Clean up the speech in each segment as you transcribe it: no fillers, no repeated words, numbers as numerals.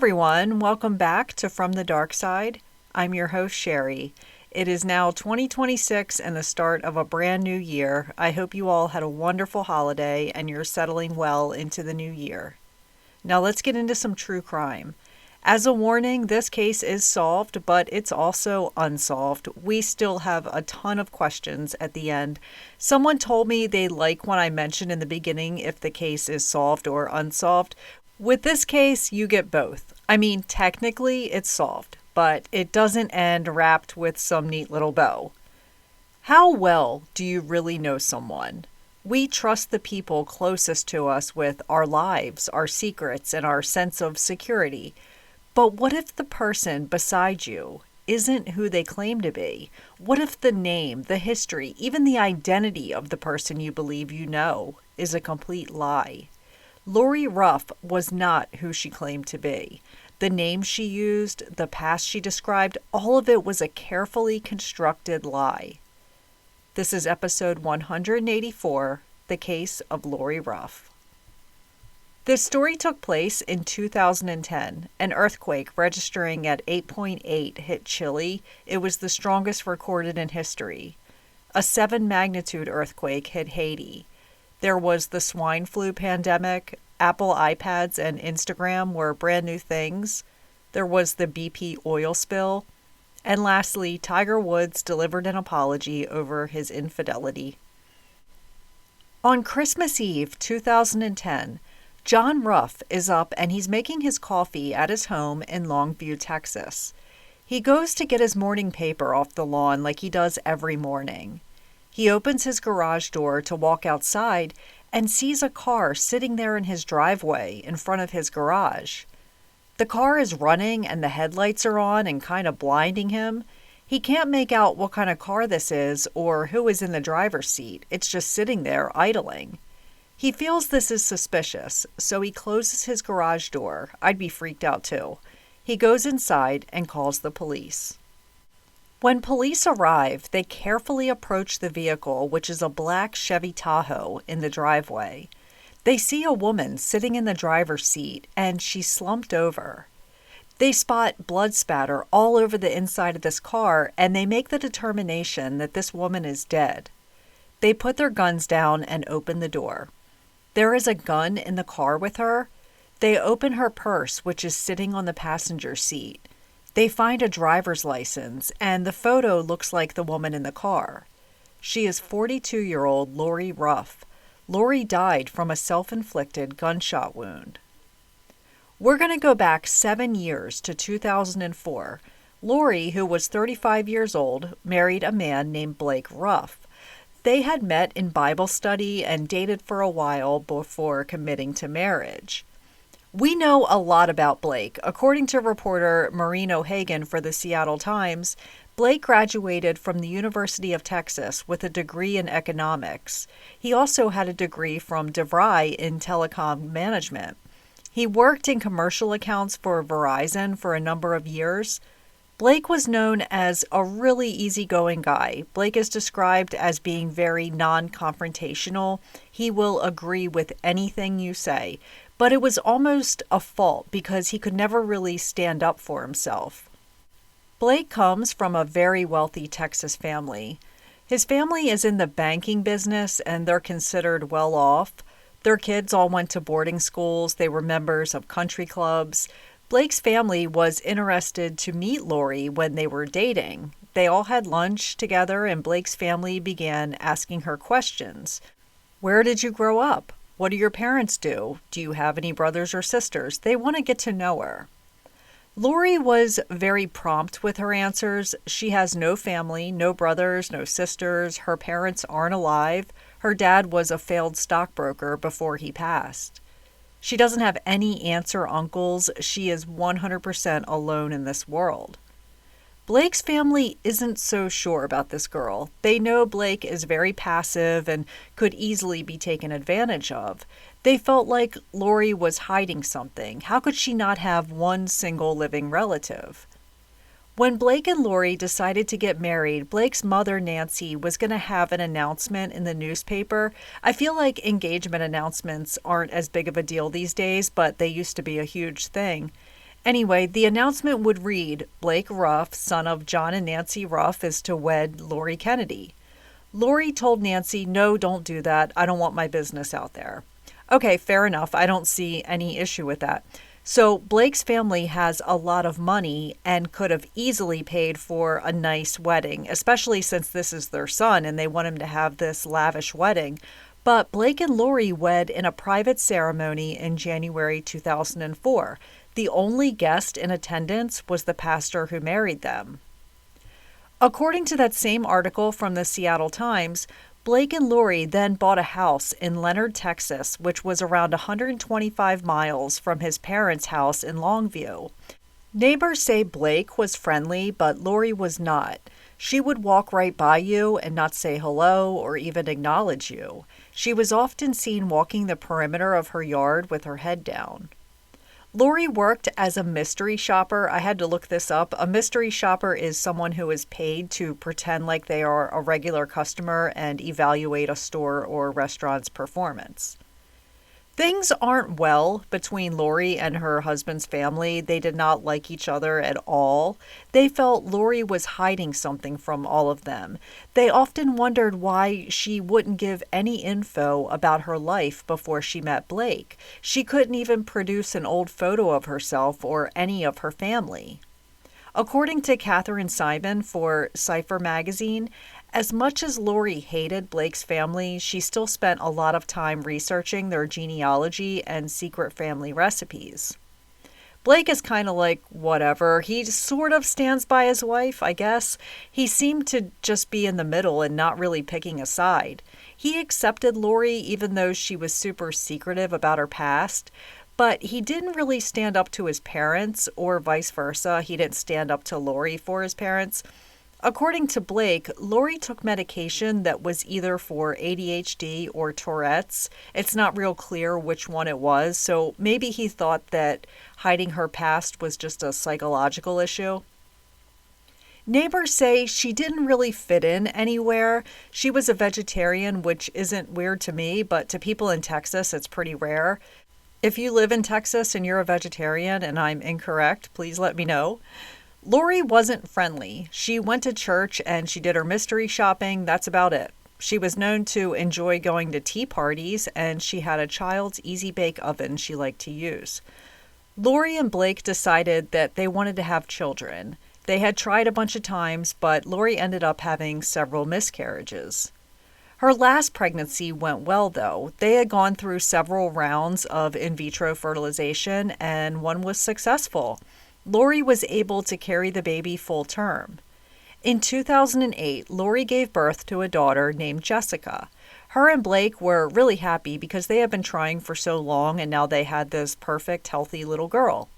everyone, welcome back to From the Dark Side. I'm your host, Sherry. It is now 2026 and the start of a brand new year. I hope you all had a wonderful holiday and you're settling well into the new year. Now let's get into some true crime. As a warning, this case is solved, but it's also unsolved. We still have a ton of questions at the end. Someone told me they like when I mention in the beginning if the case is solved or unsolved. With this case, you get both. I mean, technically it's solved, but it doesn't end wrapped with some neat little bow. How well do you really know someone? We trust the people closest to us with our lives, our secrets, and our sense of security. But what if the person beside you isn't who they claim to be? What if the name, the history, even the identity of the person you believe you know is a complete lie? Lori Ruff was not who she claimed to be. The name she used, the past she described, all of it was a carefully constructed lie. This is episode 184, The Case of Lori Ruff. This story took place in 2010. An earthquake registering at 8.8 hit Chile. It was the strongest recorded in history. A 7 magnitude earthquake hit Haiti. There was the swine flu pandemic. Apple iPads and Instagram were brand new things. There was the BP oil spill. And lastly, Tiger Woods delivered an apology over his infidelity. On Christmas Eve 2010, John Ruff is up and he's making his coffee at his home in Longview, Texas. He goes to get his morning paper off the lawn like he does every morning. He opens his garage door to walk outside and sees a car sitting there in his driveway in front of his garage. The car is running and the headlights are on and kind of blinding him. He can't make out what kind of car this is or who is in the driver's seat. It's just sitting there idling. He feels this is suspicious, so he closes his garage door. I'd be freaked out too. He goes inside and calls the police. When police arrive, they carefully approach the vehicle, which is a black Chevy Tahoe, in the driveway. They see a woman sitting in the driver's seat, and she's slumped over. They spot blood spatter all over the inside of this car, and they make the determination that this woman is dead. They put their guns down and open the door. There is a gun in the car with her. They open her purse, which is sitting on the passenger seat. They find a driver's license, and the photo looks like the woman in the car. She is 42-year-old Lori Ruff. Lori died from a self-inflicted gunshot wound. We're going to go back 7 years to 2004. Lori, who was 35 years old, married a man named Blake Ruff. They had met in Bible study and dated for a while before committing to marriage. We know a lot about Blake. According to reporter Maureen O'Hagan for the Seattle Times, Blake graduated from the University of Texas with a degree in economics. He also had a degree from DeVry in telecom management. He worked in commercial accounts for Verizon for a number of years. Blake was known as a really easygoing guy. Blake is described as being very non-confrontational. He will agree with anything you say. But it was almost a fault because he could never really stand up for himself. Blake comes from a very wealthy Texas family. His family is in the banking business and they're considered well off. Their kids all went to boarding schools. They were members of country clubs. Blake's family was interested to meet Lori when they were dating. They all had lunch together and Blake's family began asking her questions. Where did you grow up? What do your parents do? Do you have any brothers or sisters? They want to get to know her. Lori was very prompt with her answers. She has no family, no brothers, no sisters. Her parents aren't alive. Her dad was a failed stockbroker before he passed. She doesn't have any aunts or uncles. She is 100% alone in this world. Blake's family isn't so sure about this girl. They know Blake is very passive and could easily be taken advantage of. They felt like Lori was hiding something. How could she not have one single living relative? When Blake and Lori decided to get married, Blake's mother, Nancy, was going to have an announcement in the newspaper. I feel like engagement announcements aren't as big of a deal these days, but they used to be a huge thing. Anyway, the announcement would read, Blake Ruff, son of John and Nancy Ruff, is to wed Lori Kennedy. Lori told Nancy, no, don't do that. I don't want my business out there. Okay, fair enough. I don't see any issue with that. So Blake's family has a lot of money and could have easily paid for a nice wedding, especially since this is their son and they want him to have this lavish wedding. But Blake and Lori wed in a private ceremony in January 2004. The only guest in attendance was the pastor who married them. According to that same article from the Seattle Times, Blake and Lori then bought a house in Leonard, Texas, which was around 125 miles from his parents' house in Longview. Neighbors say Blake was friendly, but Lori was not. She would walk right by you and not say hello or even acknowledge you. She was often seen walking the perimeter of her yard with her head down. Lori worked as a mystery shopper. I had to look this up. A mystery shopper is someone who is paid to pretend like they are a regular customer and evaluate a store or restaurant's performance. Things aren't well between Lori and her husband's family. They did not like each other at all. They felt Lori was hiding something from all of them. They often wondered why she wouldn't give any info about her life before she met Blake. She couldn't even produce an old photo of herself or any of her family. According to Catherine Simon for Cipher magazine, as much as Lori hated Blake's family, she still spent a lot of time researching their genealogy and secret family recipes. Blake is kind of like whatever. He sort of stands by his wife, I guess. He seemed to just be in the middle and not really picking a side. He accepted Lori even though she was super secretive about her past, but he didn't really stand up to his parents or vice versa. He didn't stand up to Lori for his parents. According to Blake, Lori took medication that was either for ADHD or Tourette's. It's not real clear which one it was, so maybe he thought that hiding her past was just a psychological issue. Neighbors say she didn't really fit in anywhere. She was a vegetarian, which isn't weird to me, but to people in Texas, it's pretty rare. If you live in Texas and you're a vegetarian and I'm incorrect, please let me know. Lori wasn't friendly. She went to church and she did her mystery shopping. That's about it. She was known to enjoy going to tea parties and she had a child's easy bake oven she liked to use. Lori and Blake decided that they wanted to have children. They had tried a bunch of times, but Lori ended up having several miscarriages. Her last pregnancy went well, though. They had gone through several rounds of in vitro fertilization and one was successful. Lori was able to carry the baby full term. In 2008, Lori gave birth to a daughter named Jessica. Her and Blake were really happy because they had been trying for so long and now they had this perfect, healthy little girl.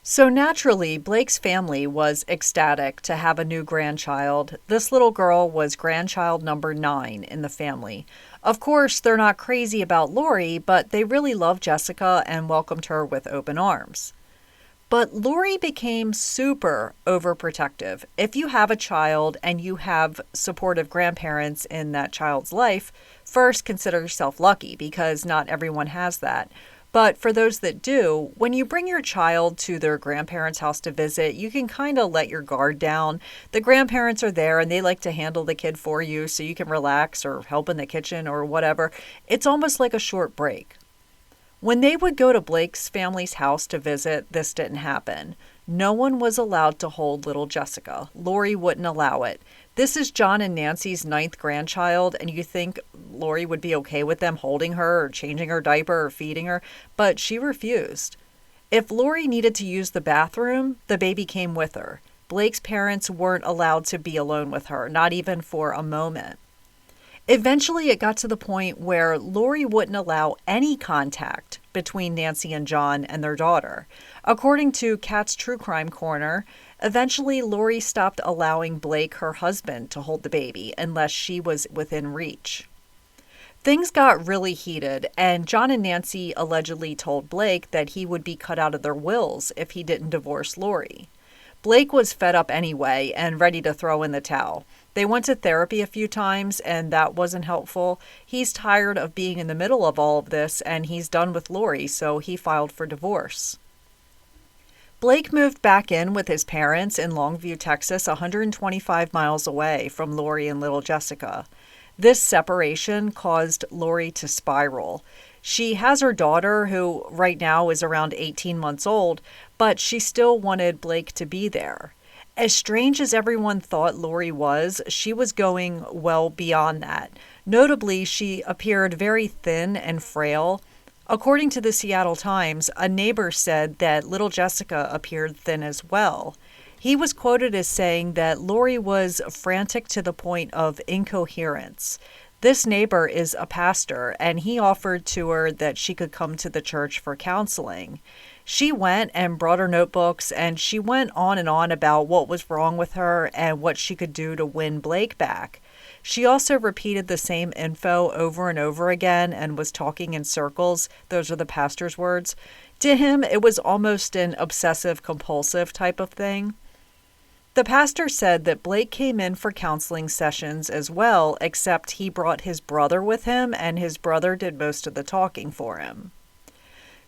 So naturally, Blake's family was ecstatic to have a new grandchild. This little girl was grandchild number 9 in the family. Of course, they're not crazy about Lori, but they really loved Jessica and welcomed her with open arms. But Lori became super overprotective. If you have a child and you have supportive grandparents in that child's life, first consider yourself lucky because not everyone has that. But for those that do, when you bring your child to their grandparents' house to visit, you can kind of let your guard down. The grandparents are there and they like to handle the kid for you so you can relax or help in the kitchen or whatever. It's almost like a short break. When they would go to Blake's family's house to visit, this didn't happen. No one was allowed to hold little Jessica. Lori wouldn't allow it. This is John and Nancy's 9th grandchild, and you think Lori would be okay with them holding her or changing her diaper or feeding her, but she refused. If Lori needed to use the bathroom, the baby came with her. Blake's parents weren't allowed to be alone with her, not even for a moment. Eventually, it got to the point where Lori wouldn't allow any contact between Nancy and John and their daughter. According to Kat's True Crime Corner, eventually Lori stopped allowing Blake, her husband, to hold the baby unless she was within reach. Things got really heated, and John and Nancy allegedly told Blake that he would be cut out of their wills if he didn't divorce Lori. Blake was fed up anyway and ready to throw in the towel. They went to therapy a few times and that wasn't helpful. He's tired of being in the middle of all of this and he's done with Lori, so he filed for divorce. Blake moved back in with his parents in Longview, Texas, 125 miles away from Lori and little Jessica. This separation caused Lori to spiral. She has her daughter, who right now is around 18 months old, but she still wanted Blake to be there. As strange as everyone thought Lori was, she was going well beyond that. Notably, she appeared very thin and frail. According to the Seattle Times, a neighbor said that little Jessica appeared thin as well. He was quoted as saying that Lori was frantic to the point of incoherence. This neighbor is a pastor, and he offered to her that she could come to the church for counseling. She went and brought her notebooks, and she went on and on about what was wrong with her and what she could do to win Blake back. She also repeated the same info over and over again and was talking in circles. Those are the pastor's words. To him, it was almost an obsessive-compulsive type of thing. The pastor said that Blake came in for counseling sessions as well, except he brought his brother with him, and his brother did most of the talking for him.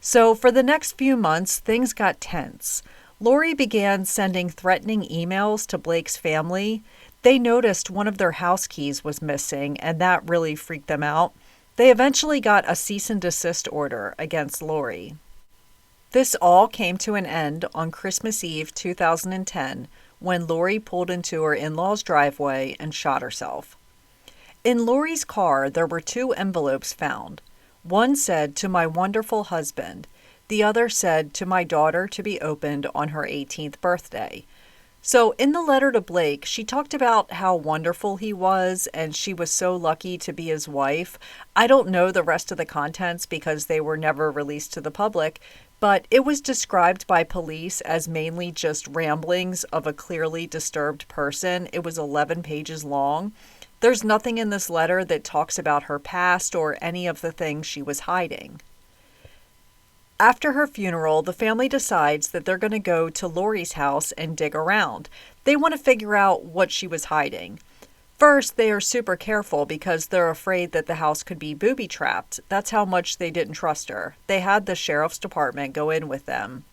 So for the next few months, things got tense. Lori began sending threatening emails to Blake's family. They noticed one of their house keys was missing, and that really freaked them out. They eventually got a cease and desist order against Lori. This all came to an end on Christmas Eve 2010, when Lori pulled into her in-laws' driveway and shot herself. In Lori's car, there were 2 envelopes found. One said, "To my wonderful husband." The other said, "To my daughter, to be opened on her 18th birthday." So in the letter to Blake, she talked about how wonderful he was and she was so lucky to be his wife. I don't know the rest of the contents because they were never released to the public, but it was described by police as mainly just ramblings of a clearly disturbed person. It was 11 pages long. There's nothing in this letter that talks about her past or any of the things she was hiding. After her funeral, the family decides that they're going to go to Lori's house and dig around. They want to figure out what she was hiding. First, they are super careful because they're afraid that the house could be booby-trapped. That's how much they didn't trust her. They had the sheriff's department go in with them.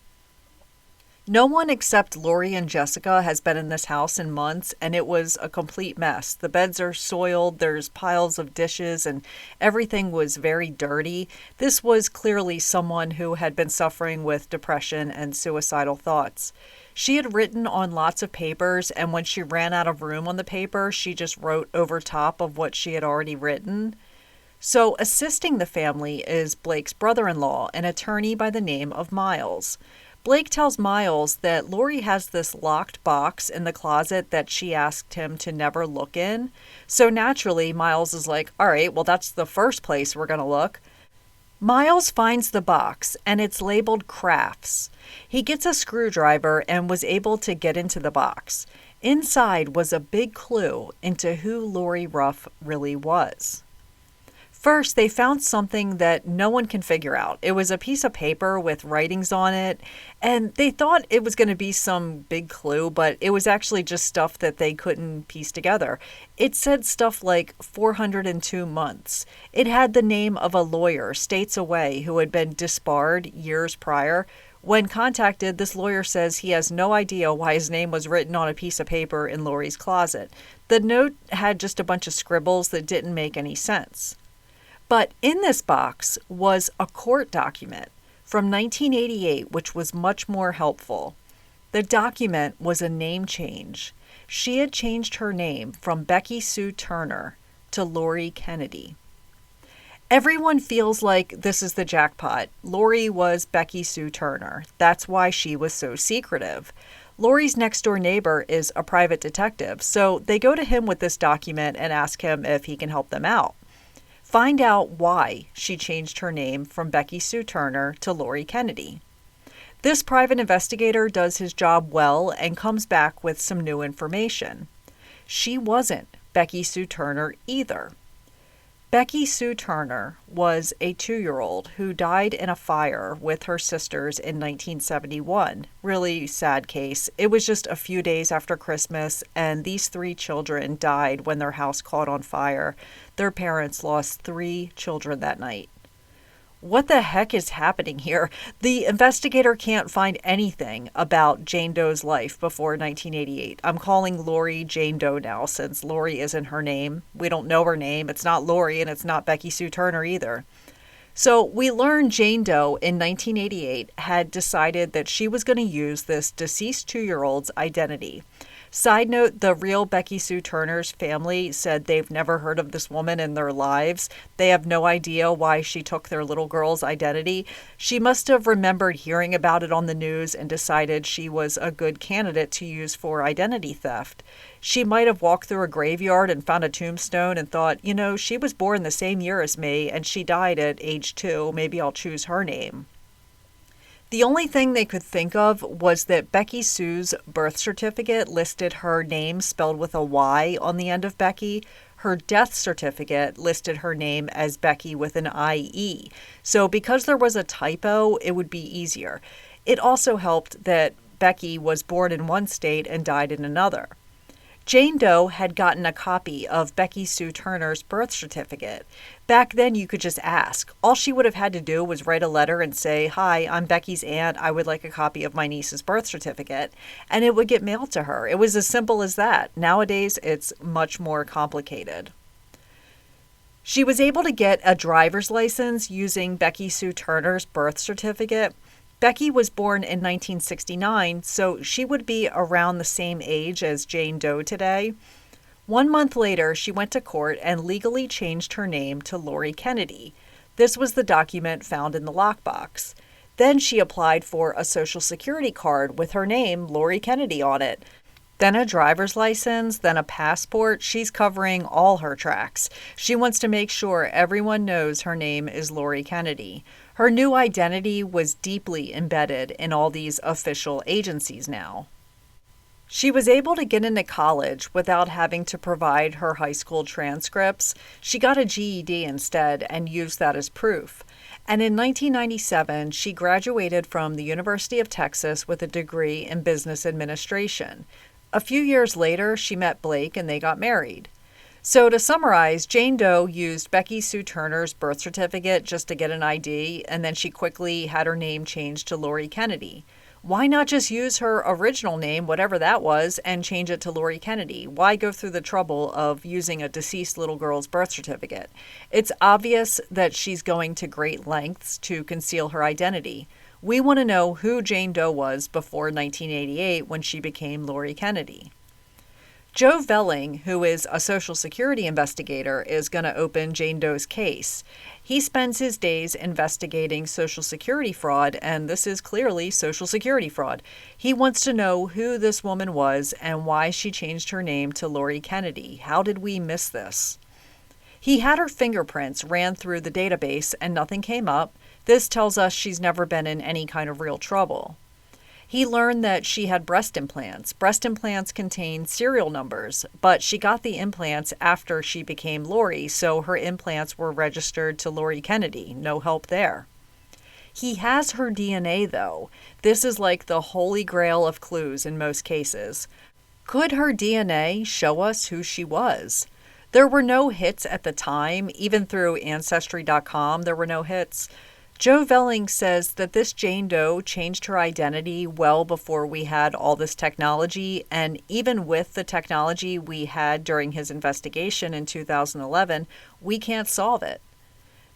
No one except Lori and Jessica has been in this house in months, and it was a complete mess. The beds are soiled, there's piles of dishes, and everything was very dirty. This was clearly someone who had been suffering with depression and suicidal thoughts. She had written on lots of papers, and when she ran out of room on the paper, she just wrote over top of what she had already written. So assisting the family is Blake's brother-in-law, an attorney by the name of Miles. Blake tells Miles that Lori has this locked box in the closet that she asked him to never look in. So naturally, Miles is like, all right, well, that's the first place we're going to look. Miles finds the box, and it's labeled crafts. He gets a screwdriver and was able to get into the box. Inside was a big clue into who Lori Ruff really was. First, they found something that no one can figure out. It was a piece of paper with writings on it, and they thought it was going to be some big clue, but it was actually just stuff that they couldn't piece together. It said stuff like 402 months. It had the name of a lawyer states away who had been disbarred years prior. When contacted, this lawyer says he has no idea why his name was written on a piece of paper in Lori's closet. The note had just a bunch of scribbles that didn't make any sense. But in this box was a court document from 1988, which was much more helpful. The document was a name change. She had changed her name from Becky Sue Turner to Lori Kennedy. Everyone feels like this is the jackpot. Lori was Becky Sue Turner. That's why she was so secretive. Lori's next-door neighbor is a private detective, so they go to him with this document and ask him if he can help them out. Find out why she changed her name from Becky Sue Turner to Lori Kennedy. This private investigator does his job well and comes back with some new information. She wasn't Becky Sue Turner either. Becky Sue Turner was a 2-year-old who died in a fire with her sisters in 1971. Really sad case. It was just a few days after Christmas, and these 3 children died when their house caught on fire. Their parents lost 3 children that night. What the heck is happening here? The investigator can't find anything about Jane Doe's life before 1988. I'm calling Lori Jane Doe now since Lori isn't her name. We don't know her name. It's not Lori and it's not Becky Sue Turner either. So we learned Jane Doe in 1988 had decided that she was going to use this deceased 2-year-old's identity. Side note, the real Becky Sue Turner's family said they've never heard of this woman in their lives. They have no idea why she took their little girl's identity. She must have remembered hearing about it on the news and decided she was a good candidate to use for identity theft. She might have walked through a graveyard and found a tombstone and thought, she was born the same year as me and she died at age 2. Maybe I'll choose her name. The only thing they could think of was that Becky Sue's birth certificate listed her name spelled with a Y on the end of Becky. Her death certificate listed her name as Becky with an IE. So because there was a typo, it would be easier. It also helped that Becky was born in one state and died in another. Jane Doe had gotten a copy of Becky Sue Turner's birth certificate. Back then, you could just ask. All she would have had to do was write a letter and say, "Hi, I'm Becky's aunt. I would like a copy of my niece's birth certificate," and it would get mailed to her. It was as simple as that. Nowadays, it's much more complicated. She was able to get a driver's license using Becky Sue Turner's birth certificate. Becky was born in 1969, so she would be around the same age as Jane Doe today. 1 month later, she went to court and legally changed her name to Lori Kennedy. This was the document found in the lockbox. Then she applied for a Social Security card with her name, Lori Kennedy, on it. Then a driver's license, then a passport. She's covering all her tracks. She wants to make sure everyone knows her name is Lori Kennedy. Her new identity was deeply embedded in all these official agencies now. She was able to get into college without having to provide her high school transcripts. She got a GED instead and used that as proof. And in 1997, she graduated from the University of Texas with a degree in business administration. A few years later, she met Blake and they got married. So to summarize, Jane Doe used Becky Sue Turner's birth certificate just to get an ID, and then she quickly had her name changed to Lori Kennedy. Why not just use her original name, whatever that was, and change it to Lori Kennedy? Why go through the trouble of using a deceased little girl's birth certificate? It's obvious that she's going to great lengths to conceal her identity. We want to know who Jane Doe was before 1988 when she became Lori Kennedy. Joe Velling, who is a Social Security investigator, is going to open Jane Doe's case. He spends his days investigating Social Security fraud, and this is clearly Social Security fraud. He wants to know who this woman was and why she changed her name to Lori Kennedy. How did we miss this? He had her fingerprints ran through the database and nothing came up. This tells us she's never been in any kind of real trouble. He learned that she had breast implants. Breast implants contain serial numbers, but she got the implants after she became Lori, so her implants were registered to Lori Kennedy. No help there. He has her DNA, though. This is like the holy grail of clues in most cases. Could her DNA show us who she was? There were no hits at the time. Even through Ancestry.com, there were no hits. Joe Velling says that this Jane Doe changed her identity well before we had all this technology, and even with the technology we had during his investigation in 2011, we can't solve it.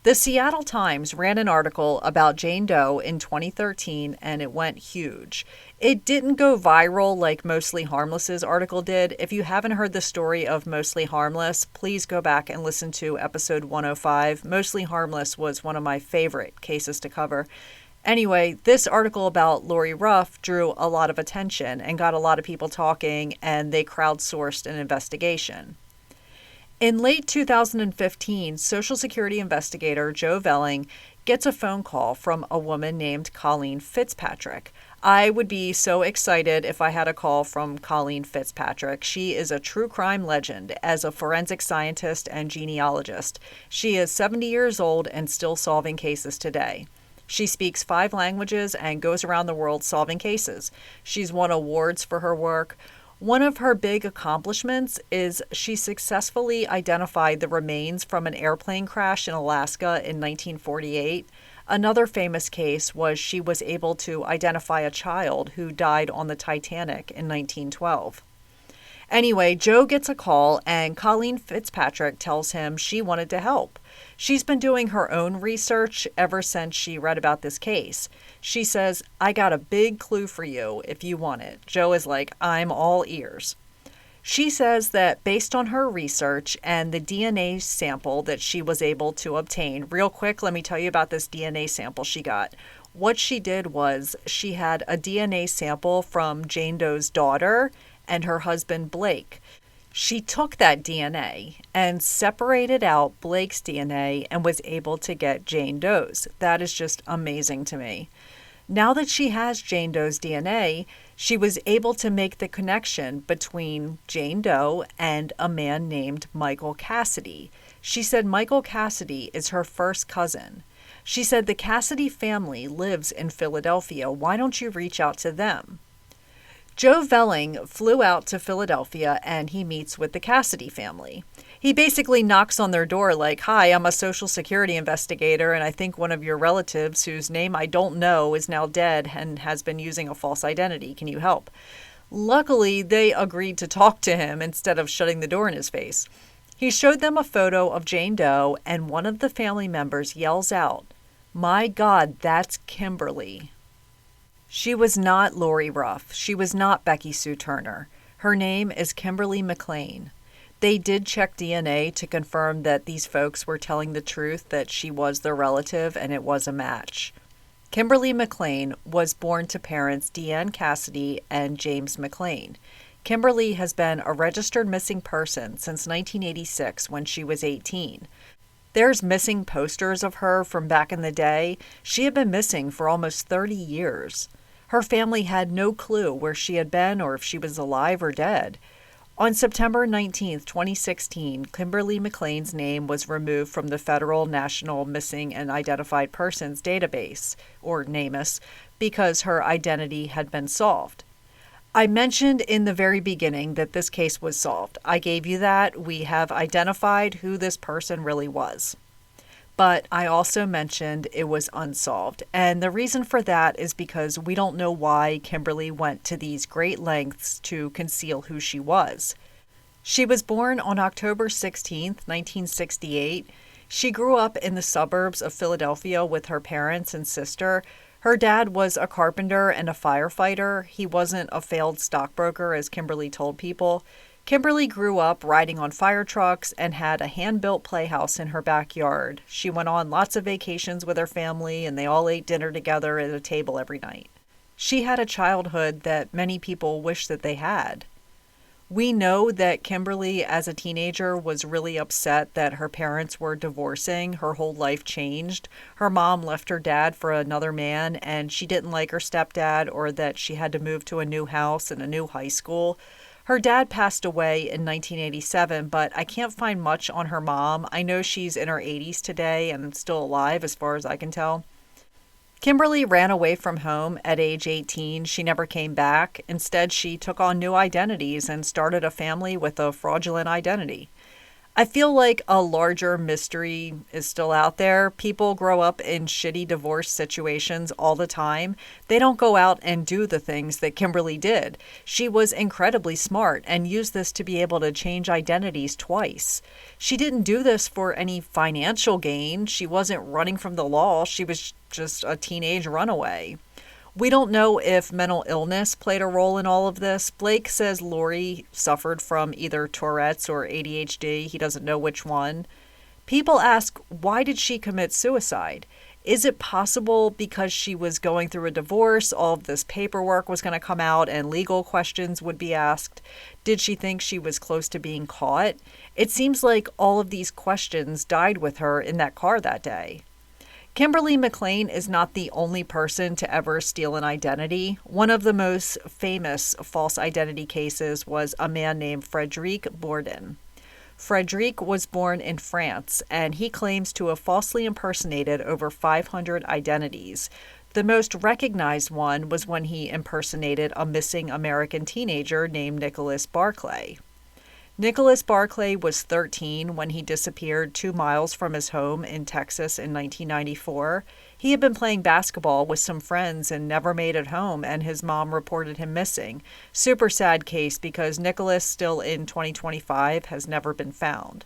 The Seattle Times ran an article about Jane Doe in 2013, and it went huge. It didn't go viral like Mostly Harmless's article did. If you haven't heard the story of Mostly Harmless, please go back and listen to episode 105. Mostly Harmless was one of my favorite cases to cover. Anyway, this article about Lori Ruff drew a lot of attention and got a lot of people talking, and they crowdsourced an investigation. In late 2015, Social Security investigator Joe Velling gets a phone call from a woman named Colleen Fitzpatrick. I would be so excited if I had a call from Colleen Fitzpatrick. She is a true crime legend as a forensic scientist and genealogist. She is 70 years old and still solving cases today. She speaks 5 languages and goes around the world solving cases. She's won awards for her work. One of her big accomplishments is she successfully identified the remains from an airplane crash in Alaska in 1948. Another famous case was she was able to identify a child who died on the Titanic in 1912. Anyway, Joe gets a call and Colleen Fitzpatrick tells him she wanted to help. She's been doing her own research ever since she read about this case. She says, "I got a big clue for you if you want it." Joe is like, "I'm all ears." She says that based on her research and the DNA sample that she was able to obtain, real quick, let me tell you about this DNA sample she got. What she did was she had a DNA sample from Jane Doe's daughter and her husband Blake. She took that DNA and separated out Blake's DNA and was able to get Jane Doe's. That is just amazing to me. Now that she has Jane Doe's DNA, she was able to make the connection between Jane Doe and a man named Michael Cassidy. She said Michael Cassidy is her first cousin. She said the Cassidy family lives in Philadelphia. Why don't you reach out to them? Joe Velling flew out to Philadelphia and he meets with the Cassidy family. He basically knocks on their door like, "Hi, I'm a Social Security investigator and I think one of your relatives, whose name I don't know, is now dead and has been using a false identity. Can you help?" Luckily, they agreed to talk to him instead of shutting the door in his face. He showed them a photo of Jane Doe and one of the family members yells out, "My God, that's Kimberly." She was not Lori Ruff. She was not Becky Sue Turner. Her name is Kimberly McLean. They did check DNA to confirm that these folks were telling the truth, that she was their relative, and it was a match. Kimberly McLean was born to parents Deanne Cassidy and James McLean. Kimberly has been a registered missing person since 1986 when she was 18. There's missing posters of her from back in the day. She had been missing for almost 30 years. Her family had no clue where she had been or if she was alive or dead. On September 19, 2016, Kimberly McLean's name was removed from the Federal National Missing and Identified Persons Database, or NamUs, because her identity had been solved. I mentioned in the very beginning that this case was solved. I gave you that. We have identified who this person really was. But I also mentioned it was unsolved. And the reason for that is because we don't know why Kimberly went to these great lengths to conceal who she was. She was born on October 16, 1968. She grew up in the suburbs of Philadelphia with her parents and sister. Her dad was a carpenter and a firefighter. He wasn't a failed stockbroker, as Kimberly told people. Kimberly grew up riding on fire trucks and had a hand-built playhouse in her backyard. She went on lots of vacations with her family, and they all ate dinner together at a table every night. She had a childhood that many people wish that they had. We know that Kimberly, as a teenager, was really upset that her parents were divorcing. Her whole life changed. Her mom left her dad for another man, and she didn't like her stepdad or that she had to move to a new house and a new high school. Her dad passed away in 1987, but I can't find much on her mom. I know she's in her 80s today and still alive as far as I can tell. Kimberly ran away from home at age 18. She never came back. Instead, she took on new identities and started a family with a fraudulent identity. I feel like a larger mystery is still out there. People grow up in shitty divorce situations all the time. They don't go out and do the things that Kimberly did. She was incredibly smart and used this to be able to change identities twice. She didn't do this for any financial gain. She wasn't running from the law. She was just a teenage runaway. We don't know if mental illness played a role in all of this. Blake says Lori suffered from either Tourette's or ADHD. He doesn't know which one. People ask, why did she commit suicide? Is it possible because she was going through a divorce, all of this paperwork was going to come out and legal questions would be asked? Did she think she was close to being caught? It seems like all of these questions died with her in that car that day. Kimberly McLean is not the only person to ever steal an identity. One of the most famous false identity cases was a man named Frederic Bourdon. Frederic was born in France, and he claims to have falsely impersonated over 500 identities. The most recognized one was when he impersonated a missing American teenager named Nicholas Barclay. Nicholas Barclay was 13 when he disappeared 2 miles from his home in Texas in 1994. He had been playing basketball with some friends and never made it home, and his mom reported him missing. Super sad case because Nicholas, still in 2025, has never been found.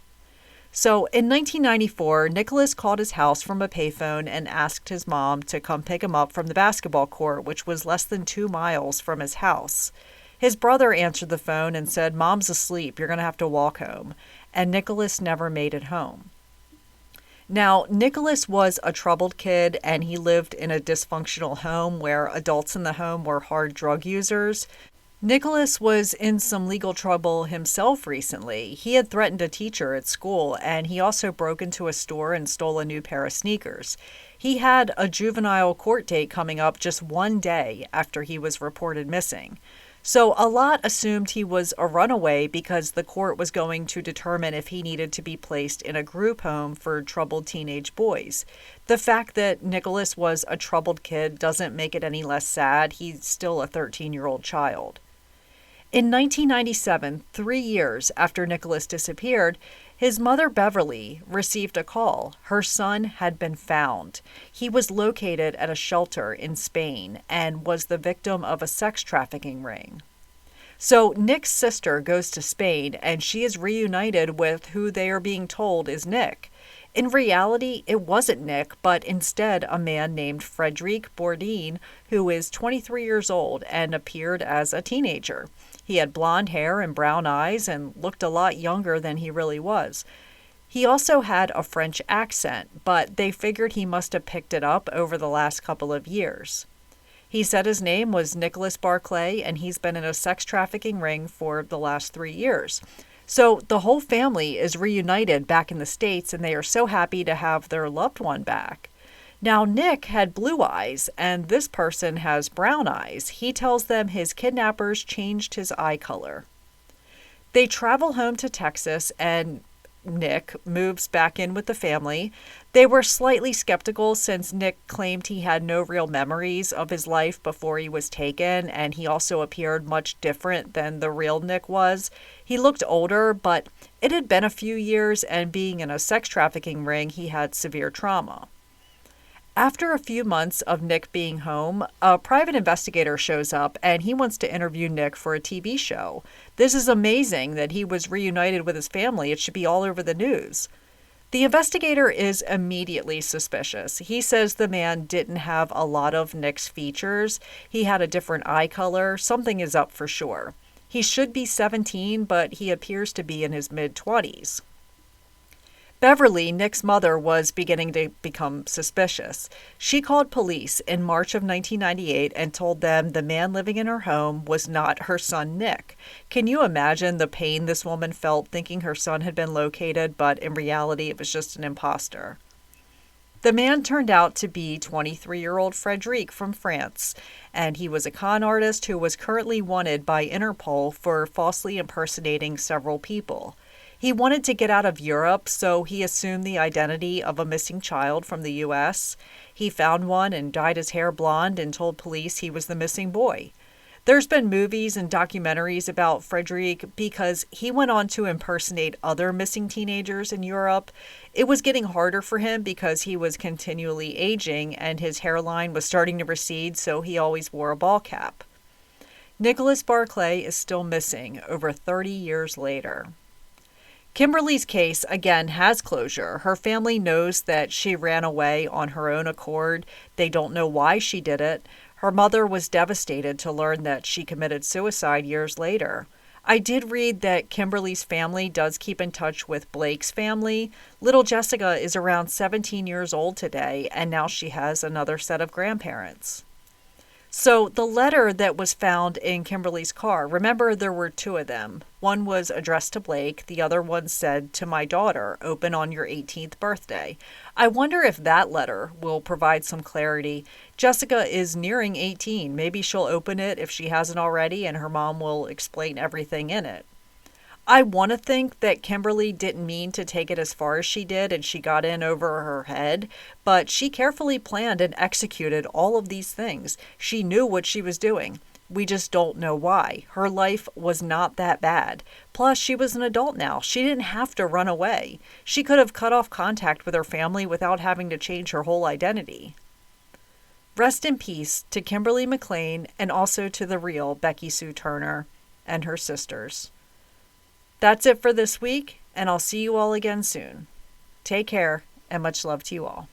So in 1994, Nicholas called his house from a payphone and asked his mom to come pick him up from the basketball court, which was less than 2 miles from his house. His brother answered the phone and said, "Mom's asleep, you're going to have to walk home." And Nicholas never made it home. Now, Nicholas was a troubled kid, and he lived in a dysfunctional home where adults in the home were hard drug users. Nicholas was in some legal trouble himself recently. He had threatened a teacher at school, and he also broke into a store and stole a new pair of sneakers. He had a juvenile court date coming up just one day after he was reported missing. So a lot assumed he was a runaway because the court was going to determine if he needed to be placed in a group home for troubled teenage boys. The fact that Nicholas was a troubled kid doesn't make it any less sad. He's still a 13-year-old child. In 1997, 3 years after Nicholas disappeared, his mother, Beverly, received a call. Her son had been found. He was located at a shelter in Spain and was the victim of a sex trafficking ring. So Nick's sister goes to Spain, and she is reunited with who they are being told is Nick. In reality, it wasn't Nick, but instead a man named Frederic Bourdin, who is 23 years old and appeared as a teenager. He had blonde hair and brown eyes and looked a lot younger than he really was. He also had a French accent, but they figured he must have picked it up over the last couple of years. He said his name was Nicholas Barclay, and he's been in a sex trafficking ring for the last 3 years. So the whole family is reunited back in the States, and they are so happy to have their loved one back. Now, Nick had blue eyes, and this person has brown eyes. He tells them his kidnappers changed his eye color. They travel home to Texas, and Nick moves back in with the family. They were slightly skeptical since Nick claimed he had no real memories of his life before he was taken, and he also appeared much different than the real Nick was. He looked older, but it had been a few years, and being in a sex trafficking ring, he had severe trauma. After a few months of Nick being home, a private investigator shows up and he wants to interview Nick for a TV show. This is amazing that he was reunited with his family. It should be all over the news. The investigator is immediately suspicious. He says the man didn't have a lot of Nick's features. He had a different eye color. Something is up for sure. He should be 17, but he appears to be in his mid-20s. Beverly, Nick's mother, was beginning to become suspicious. She called police in March of 1998 and told them the man living in her home was not her son, Nick. Can you imagine the pain this woman felt thinking her son had been located, but in reality it was just an imposter? The man turned out to be 23-year-old Frederic from France, and he was a con artist who was currently wanted by Interpol for falsely impersonating several people. He wanted to get out of Europe, so he assumed the identity of a missing child from the U.S. He found one and dyed his hair blonde and told police he was the missing boy. There's been movies and documentaries about Frederic because he went on to impersonate other missing teenagers in Europe. It was getting harder for him because he was continually aging and his hairline was starting to recede, so he always wore a ball cap. Nicholas Barclay is still missing over 30 years later. Kimberly's case, again, has closure. Her family knows that she ran away on her own accord. They don't know why she did it. Her mother was devastated to learn that she committed suicide years later. I did read that Kimberly's family does keep in touch with Blake's family. Little Jessica is around 17 years old today, and now she has another set of grandparents. So the letter that was found in Kimberly's car, remember there were 2 of them. One was addressed to Blake. The other one said, "To my daughter, open on your 18th birthday." I wonder if that letter will provide some clarity. Jessica is nearing 18. Maybe she'll open it if she hasn't already, and her mom will explain everything in it. I want to think that Kimberly didn't mean to take it as far as she did and she got in over her head, but she carefully planned and executed all of these things. She knew what she was doing. We just don't know why. Her life was not that bad. Plus, she was an adult now. She didn't have to run away. She could have cut off contact with her family without having to change her whole identity. Rest in peace to Kimberly McLean and also to the real Becky Sue Turner and her sisters. That's it for this week, and I'll see you all again soon. Take care, and much love to you all.